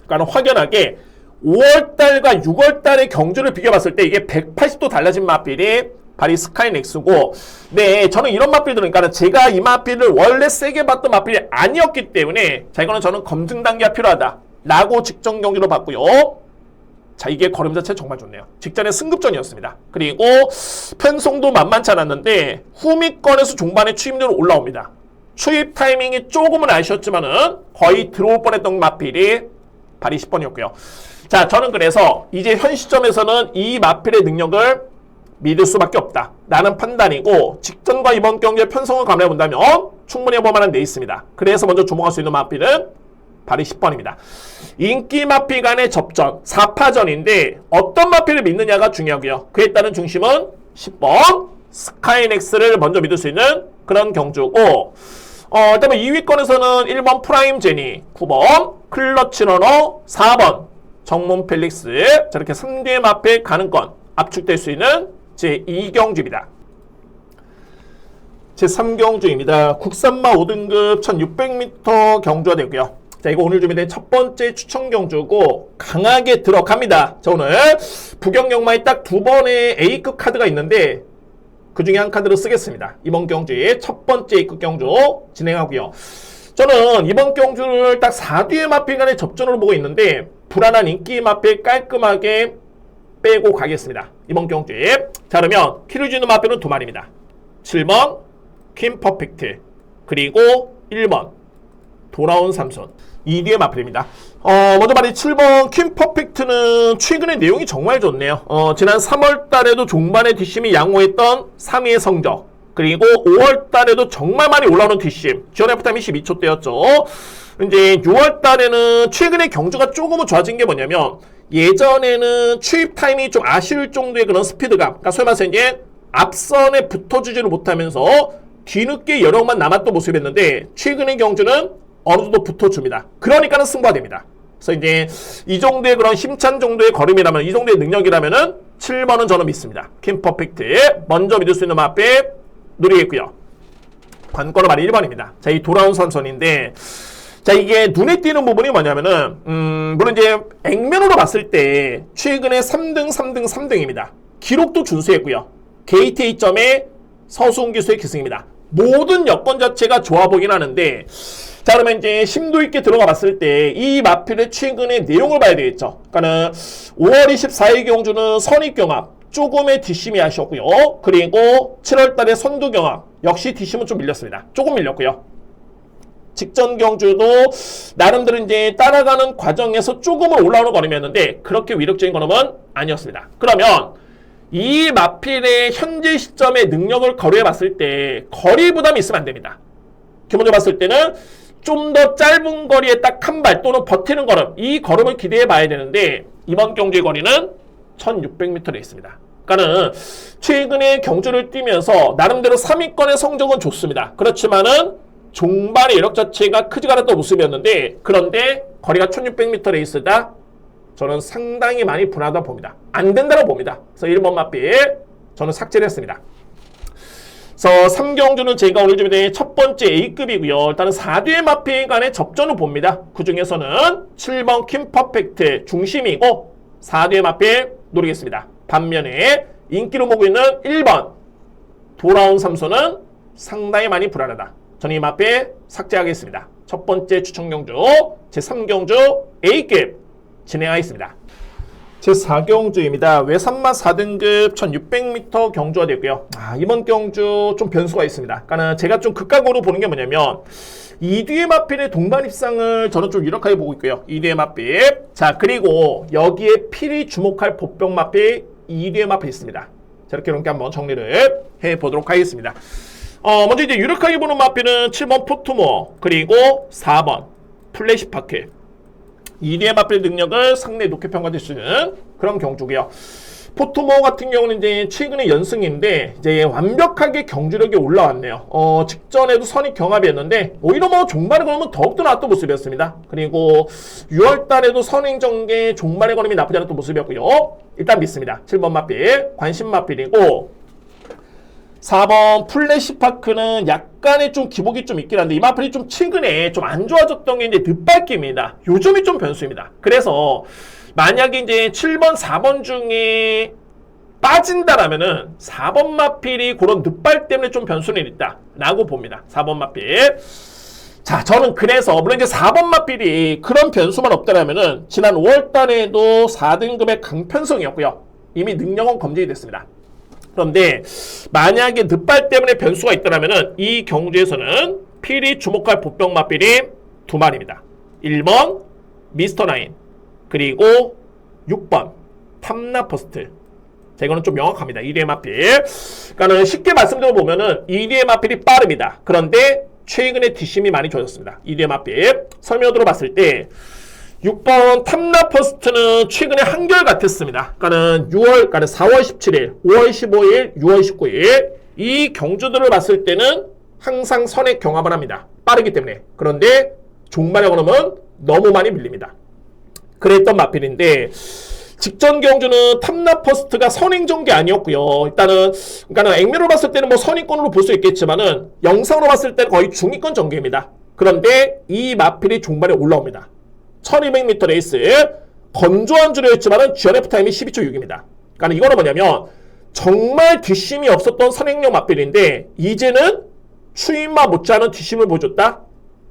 Speaker 1: 그러니까 확연하게 5월달과 6월달의 경주를 비교해봤을 때 이게 180도 달라진 마필이 바로 스카이넥스고, 네, 저는 이런 마필들은, 그러니까 제가 이 마필을 원래 세게 봤던 마필이 아니었기 때문에 자, 이거는 저는 검증 단계가 필요하다 라고 직전 경기로 봤고요. 자, 이게 걸음 자체 정말 좋네요. 직전에 승급전이었습니다. 그리고 편성도 만만치 않았는데 후미권에서 종반에 추임료로 올라옵니다. 추입 타이밍이 조금은 아쉬웠지만은 거의 들어올 뻔했던 마필이 바로 10번이었고요. 자, 저는 그래서 이제 현 시점에서는 이 마필의 능력을 믿을 수밖에 없다 라는 판단이고, 직전과 이번 경기의 편성을 감안해 본다면 충분히 해볼 만한 데 있습니다. 그래서 먼저 주목할 수 있는 마필은 바로 10번입니다. 인기 마필 간의 접전 4파전인데 어떤 마필을 믿느냐가 중요하고요. 그에 따른 중심은 10번 스카이넥스를 먼저 믿을 수 있는 그런 경주고, 일단 2위권에서는 1번 프라임 제니, 9번 클러치 러너, 4번 정문 펠릭스, 저렇게 3대 마필 가능권 압축될 수 있는 제2경주입니다. 제3경주입니다. 국산마 5등급 1600m 경주가 되고요. 자, 이거 오늘 준비된 첫 번째 추천 경주고 강하게 들어갑니다. 자, 오늘 부경영마에 딱 2번의 A급 카드가 있는데 그 중에 한 카드로 쓰겠습니다. 이번 경주의 첫 번째 A급 경주 진행하고요. 저는 이번 경주를 딱 4뒤의 마필 간의 접전으로 보고 있는데 불안한 인기 마필 깔끔하게 빼고 가겠습니다. 이번 경주에. 자, 그러면 키를 주는 마필은 2마리입니다. 7번 퀸 퍼펙트, 그리고 1번 돌아온 삼손. 2뒤의 마필입니다. 먼저 말이 7번 퀸 퍼펙트는 최근에 내용이 정말 좋네요. 지난 3월 달에도 종반의 뒷심이 양호했던 3위의 성적, 그리고 5월 달에도 정말 많이 올라오는 뒷심, 지원 F타임이 12초대였죠. 이제 6월 달에는 최근에 경주가 조금은 좋아진 게 뭐냐면, 예전에는 추입 타임이 좀 아쉬울 정도의 그런 스피드감, 그러니까 소위 말해서 이제 앞선에 붙어주지를 못하면서 뒤늦게 여력만 남았던 모습이었는데, 최근의 경주는 어느 정도 붙어줍니다. 그러니까는 승부가 됩니다. 그래서 이제 이 정도의 그런 힘찬 정도의 걸음이라면, 이 정도의 능력이라면은 7번은 저는 믿습니다. 퀸 퍼펙트 먼저 믿을 수 있는 마필 누리겠고요. 관건은 말이 1번입니다. 자, 이 돌아온 선선인데, 자, 이게 눈에 띄는 부분이 뭐냐면은, 물론 이제 액면으로 봤을 때 최근에 3등입니다. 기록도 준수했고요. 게이트 A점에 서수훈 기수의 기승입니다. 모든 여건 자체가 좋아 보긴 하는데, 자, 그러면 이제 심도 있게 들어가 봤을 때 이 마필의 최근의 내용을 봐야 되겠죠. 그러니까는 5월 24일 경주는 선입경합 조금의 뒷심이 아쉬웠고요. 그리고 7월 달에 선두경합 역시 뒷심은 좀 밀렸습니다. 조금 밀렸고요. 직전 경주도 나름대로 이제 따라가는 과정에서 조금은 올라오는 걸음이었는데 그렇게 위력적인 걸음은 아니었습니다. 그러면 이 마필의 현재 시점의 능력을 거래해 봤을 때 거리 부담이 있으면 안 됩니다. 기본적으로 봤을 때는 좀 더 짧은 거리에 딱 한 발 또는 버티는 걸음, 이 걸음을 기대해 봐야 되는데 이번 경주의 거리는 1600m에 있습니다. 그러니까는 최근에 경주를 뛰면서 나름대로 3위권의 성적은 좋습니다. 그렇지만은 종반의 이력 자체가 크지가 않았던 모습이었는데, 그런데 거리가 1600m 레이스다? 저는 상당히 많이 분하다 봅니다. 안 된다고 봅니다. 그래서 1번 마필 저는 삭제를 했습니다. 그래서 3경주는 제가 오늘 준비된 첫 번째 A급이고요. 일단은 4뒤의 마필 간의 접전을 봅니다. 그 중에서는 7번 퀸 퍼펙트 중심이고 4뒤의 마필 노리겠습니다. 반면에 인기로 보고 있는 1번 돌아온 삼손은 상당히 많이 불안하다. 저는 이 마필 삭제하겠습니다. 첫 번째 추천 경주 제3경주 A급 진행하겠습니다. 제4경주입니다. 외산마 4등급 1600m 경주가 되고요. 이번 경주 좀 변수가 있습니다. 그러니까 제가 좀 극각으로 보는 게 뭐냐면 2뒤의 마필의 동반 입상을 저는 좀 유력하게 보고 있고요. 2뒤의 마필. 자, 그리고 여기에 필히 주목할 복병 마필 2뒤의 마필이 있습니다. 자, 이렇게 한번 정리를 해보도록 하겠습니다. 먼저 이제 유력하게 보는 마필은 7번 포토모, 그리고 4번 플래시파크. 2뒤의 마필 능력을 상당히 높게 평가될 수 있는 그런 경주고요. 포토모 같은 경우는 이제 최근에 연승인데 이제 완벽하게 경주력이 올라왔네요. 직전에도 선입 경합이었는데 오히려 뭐 종반의 걸음은 더욱더 나았던 모습이었습니다. 그리고 6월 달에도 선행전개 종반의 걸음이 나쁘지 않았던 모습이었고요. 일단 믿습니다. 7번 마필 관심 마필이고, 4번 플래시파크는 약간의 좀 기복이 좀 있긴 한데 이 마필이 좀 최근에 좀 안 좋아졌던 게 이제 늦밟기입니다. 요즘이 좀 변수입니다. 그래서 만약에 이제 7번, 4번 중에 빠진다라면은 4번 마필이 그런 늦발 때문에 좀 변수는 있다 라고 봅니다. 4번 마필. 자, 저는 그래서 물론 이제 4번 마필이 그런 변수만 없다라면은 지난 5월 달에도 4등급의 강편성이었고요. 이미 능력은 검증이 됐습니다. 그런데 만약에 늦발 때문에 변수가 있다면 이 경주에서는 필히 주목할 복병 마필이 2마리입니다. 1번 미스터 나인, 그리고 6번 탐나퍼스트. 자, 이거는 좀 명확합니다. 2뒤의 마필. 그러니까 쉽게 말씀드려 보면은 2뒤의 마필이 빠릅니다. 그런데 최근에 뒷심이 많이 좋아졌습니다. 이대 맞빛 설명으로 봤을 때 6번 탐라퍼스트는 최근에 한결같았습니다. 그러니까는 4월 17일, 5월 15일, 6월 19일 이 경주들을 봤을 때는 항상 선액 경합을 합니다. 빠르기 때문에. 그런데 종말에 걸으면 너무 많이 밀립니다. 그랬던 마필인데 직전 경주는 탐라퍼스트가 선행전개 아니었고요. 일단은 그러니까 액면으로 봤을 때는 뭐 선행권으로 볼 수 있겠지만은 영상으로 봤을 때는 거의 중위권 전개입니다. 그런데 이 마필이 종말에 올라옵니다. 1200m 레이스 건조한 줄이었지만은 GNF 타임이 12초 6입니다. 그러니까 이거는 뭐냐면 정말 뒷심이 없었던 선행력 마필인데 이제는 추임마 못지않은 뒷심을 보여줬다.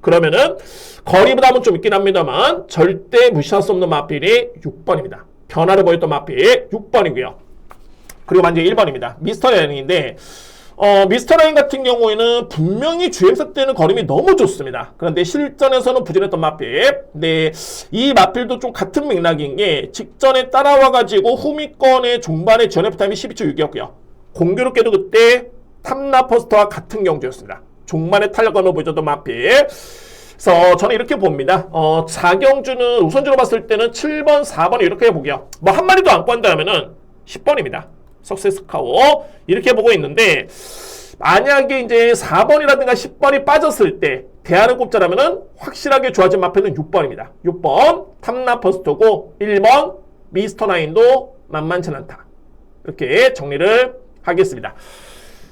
Speaker 1: 그러면은 거리 부담은 좀 있긴 합니다만 절대 무시할 수 없는 마필이 6번입니다. 변화를 보였던 마필 6번이고요. 그리고 만약에 1번입니다. 미스터 라인인데 미스터 라인 같은 경우에는 분명히 주행사 때는 걸음이 너무 좋습니다. 그런데 실전에서는 부진했던 마필. 근데 이 마필도 좀 같은 맥락인 게 직전에 따라와가지고 후미권의 종반의 GNF 타임이 12초 6이었고요. 공교롭게도 그때 탐라퍼스트와 같은 경주였습니다. 종반의 탄력감을 보여줬던 마필. 그래서 저는 이렇게 봅니다. 4경주는 우선주로 봤을 때는 7번, 4번 이렇게 보게요. 뭐 한 마리도 안고 한다면은 10번입니다. 석세스카워 이렇게 보고 있는데 만약에 이제 4번이라든가 10번이 빠졌을 때 대안을 꼽자라면은 확실하게 좋아진 마필은 6번입니다. 6번 탐라퍼스트고 1번 미스터나인도 만만치 않다. 이렇게 정리를 하겠습니다.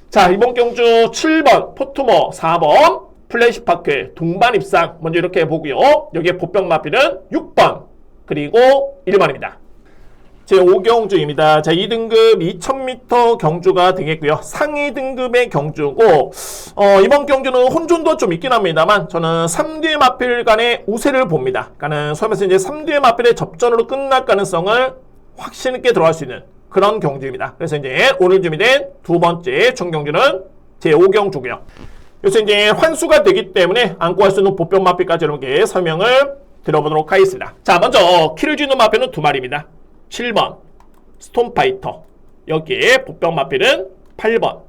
Speaker 1: 자, 이번 경주 7번 포트머, 4번 플래시파크 동반 입상 먼저 이렇게 보고요. 여기에 보병 마필은 6번 그리고 1번입니다. 제5경주입니다. 자, 2등급 2000m 경주가 되겠고요. 상위 등급의 경주고 이번 경주는 혼존도 좀 있긴 합니다만 저는 3뒤의 마필 간의 우세를 봅니다. 그러니까는 소위 말해서 이제 3뒤의 마필의 접전으로 끝날 가능성을 확신 있게 들어갈 수 있는 그런 경주입니다. 그래서 이제 오늘 준비된 두 번째 총경주는 제5경주고요. 그래서 이제 환수가 되기 때문에 안고 할 수 있는 보병 마필까지 이렇게 설명을 들어보도록 하겠습니다. 자, 먼저 키를 쥐는 마필은 두 마리입니다. 7번 스톰파이터, 여기에 보병 마필은 8번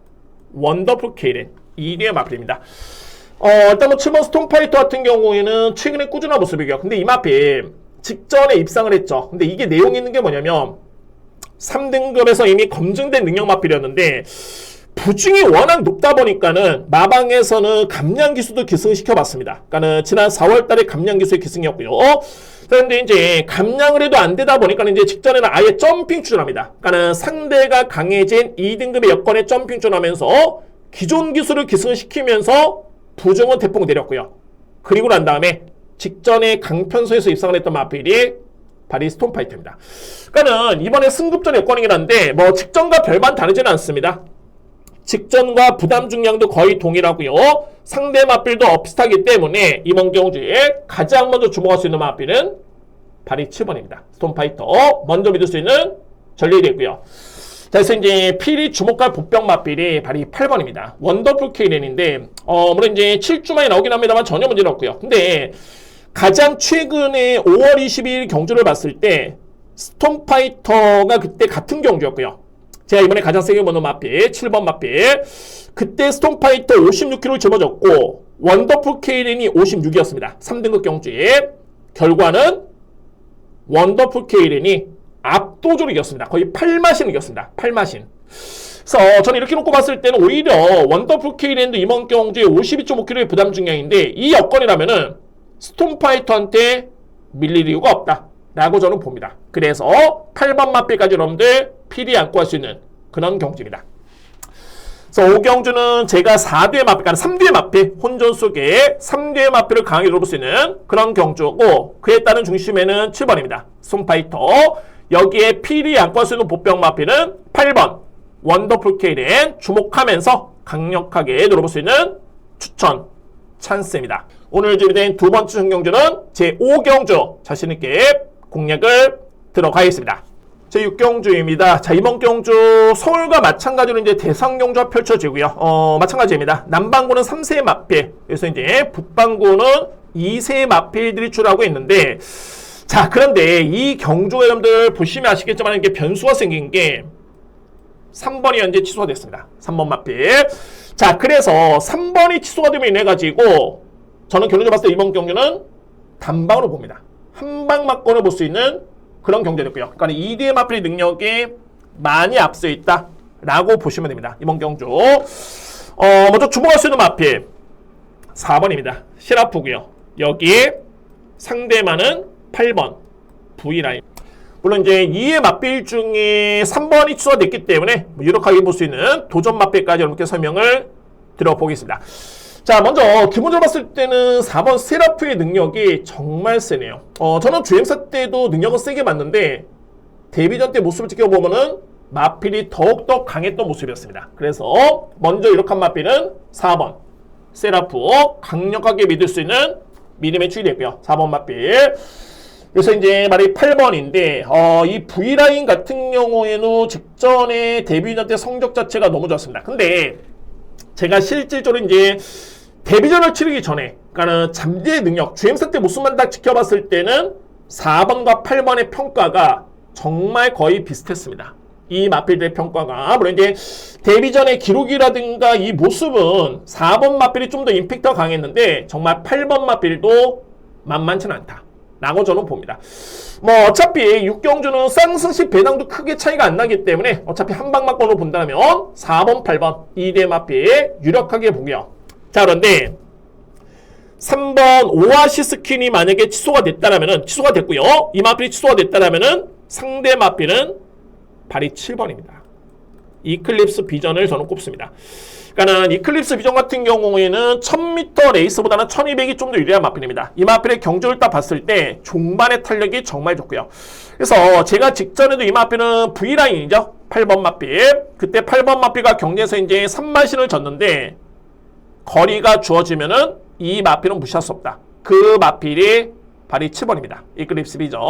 Speaker 1: 원더풀 케이렌 2뒤의 마필입니다. 일단 뭐 7번 스톰파이터 같은 경우에는 최근에 꾸준한 모습이고요. 근데 이 마필 직전에 입상을 했죠. 근데 이게 내용이 있는 게 뭐냐면 3등급에서 이미 검증된 능력 마필이었는데 부중이 워낙 높다 보니까는 마방에서는 감량 기수도 기승시켜 봤습니다. 그러니까는 지난 4월 달에 감량 기수의 기승이었고요. 그런데 이제 감량을 해도 안 되다 보니까 이제 직전에는 아예 점핑 추진합니다. 그러니까는 상대가 강해진 2등급의 여건에 점핑 추진하면서 기존 기수를 기승시키면서 부중은 대폭 내렸고요. 그리고 난 다음에 직전에 강편소에서 입상을 했던 마필이 바리 스톰파이터입니다. 그러니까는 이번에 승급전 여건이긴 한데 뭐 직전과 별반 다르지는 않습니다. 직전과 부담 중량도 거의 동일하고요. 상대 마필도 비슷하기 때문에 이번 경주에 가장 먼저 주목할 수 있는 마필은 바리 7번입니다. 스톰파이터 먼저 믿을 수 있는 전리되고요. 자, 그래서 이제 필이 주목할 보병 마필이 바리 8번입니다. 원더풀 케이렌인데 물론 이제 7주만이 나오긴 합니다만 전혀 문제는 없고요. 근데 가장 최근에 5월 22일 경주를 봤을 때 스톰파이터가 그때 같은 경주였고요. 제가 이번에 가장 세게 보는 마필 7번 마필 그때 스톰파이터 56kg를 짊어졌고 원더풀 케이렌이 56이었습니다. 3등급 경주에 결과는 원더풀 케이렌이 압도적으로 이겼습니다. 거의 8마신 이겼습니다. 8마신. 그래서 저는 이렇게 놓고 봤을 때는 오히려 원더풀 케이렌도 이번 경주에 52.5kg의 부담 중량인데 이 여건이라면은 스톰파이터한테 밀릴 이유가 없다 라고 저는 봅니다. 그래서 8번 마필까지 여러분들 필히 안고 할 수 있는 그런 경주입니다. 그래서 5경주는 제가 4뒤의 마필, 그러니까 3뒤의 마필, 혼전 속에 3뒤의 마필을 강하게 들어볼 수 있는 그런 경주고 그에 따른 중심에는 7번입니다. 스톰파이터, 여기에 필히 안고 할 수 있는 보병 마필은 8번 원더풀 케이렌 주목하면서 강력하게 들어볼 수 있는 추천 찬스입니다. 오늘 준비된 두 번째 경주는 제5경주 자신있게 공략을 들어가겠습니다. 제6경주입니다. 자, 이번 경주 서울과 마찬가지로 이제 대상 경주가 펼쳐지고요. 마찬가지입니다. 남반구는 3세의 마필, 그래서 이제 북반구는 2세의 마필들이 출하고 있는데, 자, 그런데 이 경주가 여러분들 보시면 아시겠지만 이게 변수가 생긴 게 3번이 현재 취소가 됐습니다. 3번 마필. 자, 그래서 3번이 취소가 되면 인해 가지고 저는 결론적으로 봤을 때 이번 경기는 단방으로 봅니다. 한 방 맞고는 볼 수 있는 그런 경기였고요. 그러니까 2D의 마필의 능력이 많이 앞서 있다라고 보시면 됩니다. 이번 경주. 먼저 주목할 수 있는 마필 4번입니다. 시라프고요. 여기에 상대만은 8번 V라인. 물론 이제 2의 맛빌 중에 3번이 취소됐기 때문에 유력하게 볼 수 있는 도전 맛빌까지 여러분께 설명을 드려보겠습니다. 자, 먼저 기본적으로 봤을 때는 4번 세라프의 능력이 정말 세네요. 저는 주행사 때도 능력은 세게 봤는데 데뷔전 때 모습을 지켜보면은 마필이 더욱더 강했던 모습이었습니다. 그래서 먼저 유력한 마필은 4번 세라프, 강력하게 믿을 수 있는 믿음의 추이됐고요. 4번 마필. 그래서 이제 말이 8번인데 이 V라인 같은 경우에는 직전에 데뷔전 때 성적 자체가 너무 좋았습니다. 근데 제가 실질적으로 이제 데뷔전을 치르기 전에 그러니까는 잠재의 능력, 주행사 때 모습만 딱 지켜봤을 때는 4번과 8번의 평가가 정말 거의 비슷했습니다. 이 마필들의 평가가. 물론 이제 데뷔전의 기록이라든가 이 모습은 4번 마필이 좀 더 임팩트가 강했는데 정말 8번 마필도 만만치는 않다 라고 저는 봅니다. 뭐 어차피 6경주는 쌍승식 배당도 크게 차이가 안 나기 때문에 어차피 한 방 맞고는 본다면 4번, 8번 2대 마필 유력하게 보고요. 자, 그런데 3번 오아시 스킨이 만약에 취소가 됐다라면은 취소가 됐고요. 이 마필이 취소가 됐다라면은 상대 마필은 발이 7번입니다. 이클립스 비전을 저는 꼽습니다. 그러니까는 이클립스 비전 같은 경우에는 1000m 레이스보다는 1200이 좀 더 유리한 마필입니다. 이 마필의 경주를 딱 봤을 때 종반의 탄력이 정말 좋고요. 그래서 제가 직전에도 이 마필은 V라인이죠. 8번 마필. 그때 8번 마필과 경기에서 이제 3마신을 졌는데 거리가 주어지면은 이 마필은 무시할 수 없다. 그 마필이 발이 7번입니다. 이클립스 비전.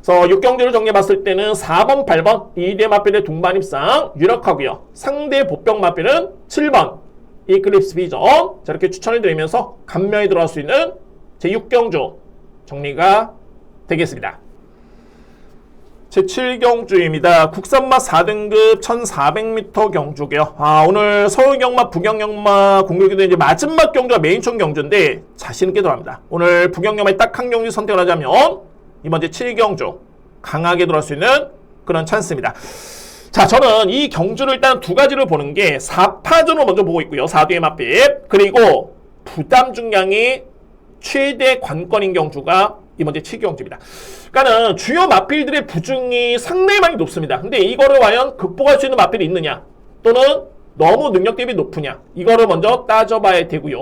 Speaker 1: 그래서 6경주를 정리해봤을 때는 4번, 8번 2대 마필의 동반입상 유력하고요. 상대 보병 마필은 7번 이클립스 비전. 자, 이렇게 추천을 드리면서 감면에 들어갈 수 있는 제6경주 정리가 되겠습니다. 제7경주입니다. 국산마 4등급 1400m 경주고요. 오늘 서울경마, 부경경마 공격기도 이제 마지막 경주가 메인총 경주인데 자신있게 들어갑니다. 오늘 부경경마에 딱 한 경주 선택을 하자면 이번 제7경주 강하게 들어갈 수 있는 그런 찬스입니다. 자, 저는 이 경주를 일단 두 가지를 보는 게 4파전으로 먼저 보고 있고요. 4뒤의 맛빛. 그리고 부담 중량이 최대 관건인 경주가 이번 제7경주입니다. 그러니까는 주요 마필들의 부중이 상당히 많이 높습니다. 근데 이거를 과연 극복할 수 있는 마필이 있느냐 또는 너무 능력 대비 높으냐 이거를 먼저 따져봐야 되고요.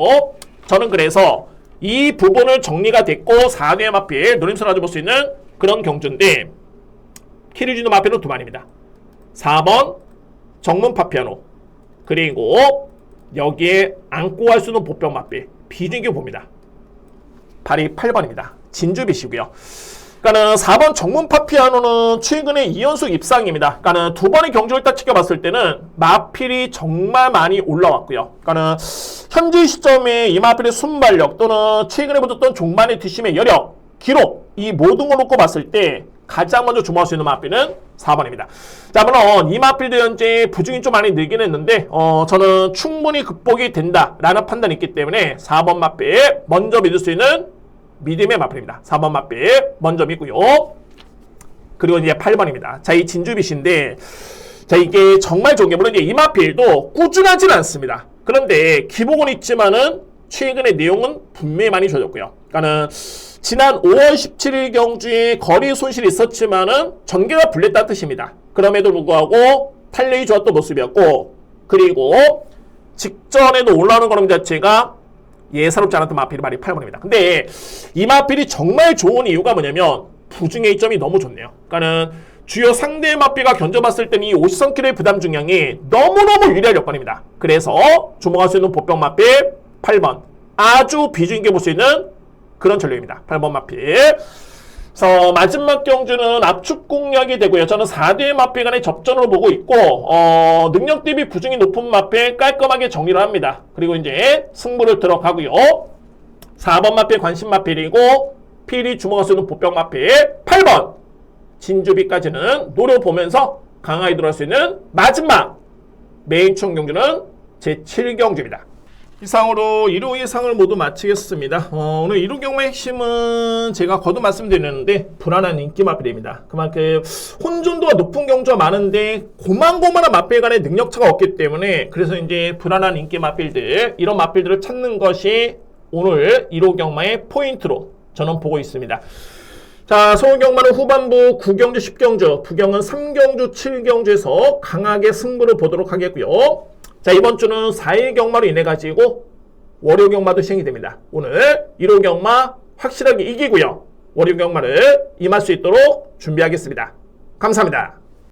Speaker 1: 저는 그래서 이 부분을 정리가 됐고 4대 마필 노림수를 가져볼 수 있는 그런 경주인데 키를 주는 마필은 두 마리입니다. 4번 정문 파피아노 그리고 여기에 안고 갈 수 있는 보병 마필 비중이 봅니다. 발이 8번입니다. 진주빛이고요. 그러니까는 4번 정문 파피아노는 최근에 2연속 입상입니다. 그러니까는 두 번의 경주를 딱 지켜봤을 때는 마필이 정말 많이 올라왔고요. 그러니까는 현재 시점에 이 마필의 순발력 또는 최근에 보셨던 종반의 뒷심의 여력, 기록 이 모든 걸 놓고 봤을 때 가장 먼저 주목할 수 있는 마필은 4번입니다. 자, 물론 이 마필도 현재 부중이 좀 많이 늘긴 했는데 저는 충분히 극복이 된다라는 판단이 있기 때문에 4번 마필 먼저 믿을 수 있는 믿음의 마필입니다. 4번 마필 먼저 믿고요. 그리고 이제 8번입니다. 자, 이 진주빛인데 자, 이게 정말 좋은 게 물론 이제 이 마필도 꾸준하진 않습니다. 그런데 기복은 있지만은 최근의 내용은 분명히 많이 좋아졌고요. 그러니까는 지난 5월 17일 경주에 거리 손실이 있었지만은 전개가 불렸다는 뜻입니다. 그럼에도 불구하고 탄력이 좋았던 모습이었고 그리고 직전에도 올라오는 걸음 자체가 예사롭지 않았던 마필이 말이 8번입니다. 근데 이 마필이 정말 좋은 이유가 뭐냐면 부중의 이점이 너무 좋네요. 그러니까는 주요 상대 마필과 견뎌봤을 때는 이 50선킬의 부담 중량이 너무너무 유리할 여건입니다. 그래서 주목할 수 있는 보병 마필 8번 아주 비중 있게 볼 수 있는 그런 전략입니다. 8번 마필. 그래서 마지막 경주는 압축 공략이 되고요. 저는 4대 마필 간의 접전으로 보고 있고 능력 대비 부중이 높은 마필 깔끔하게 정리를 합니다. 그리고 이제 승부를 들어가고요. 4번 마필 관심 마필이고 필히 주목할 수 있는 보병 마필 8번 진주비까지는 노려보면서 강하게 들어갈 수 있는 마지막 메인총 경주는 제7경주입니다. 이상으로 1호 예상을 모두 마치겠습니다. 오늘 1호 경마의 핵심은 제가 거듭 말씀드리는데 불안한 인기 마필입니다. 그만큼 혼존도가 높은 경주가 많은데 고만고만한 마필 간의 능력차가 없기 때문에 그래서 이제 불안한 인기 마필들, 이런 마필들을 찾는 것이 오늘 1호 경마의 포인트로 저는 보고 있습니다. 자, 서울 경마는 후반부 9경주, 10경주, 부경은 3경주, 7경주에서 강하게 승부를 보도록 하겠고요. 자, 이번 주는 4일 경마로 인해 가지고 월요 경마도 시행이 됩니다. 오늘 1호 경마 확실하게 이기고요. 월요 경마를 임할 수 있도록 준비하겠습니다. 감사합니다.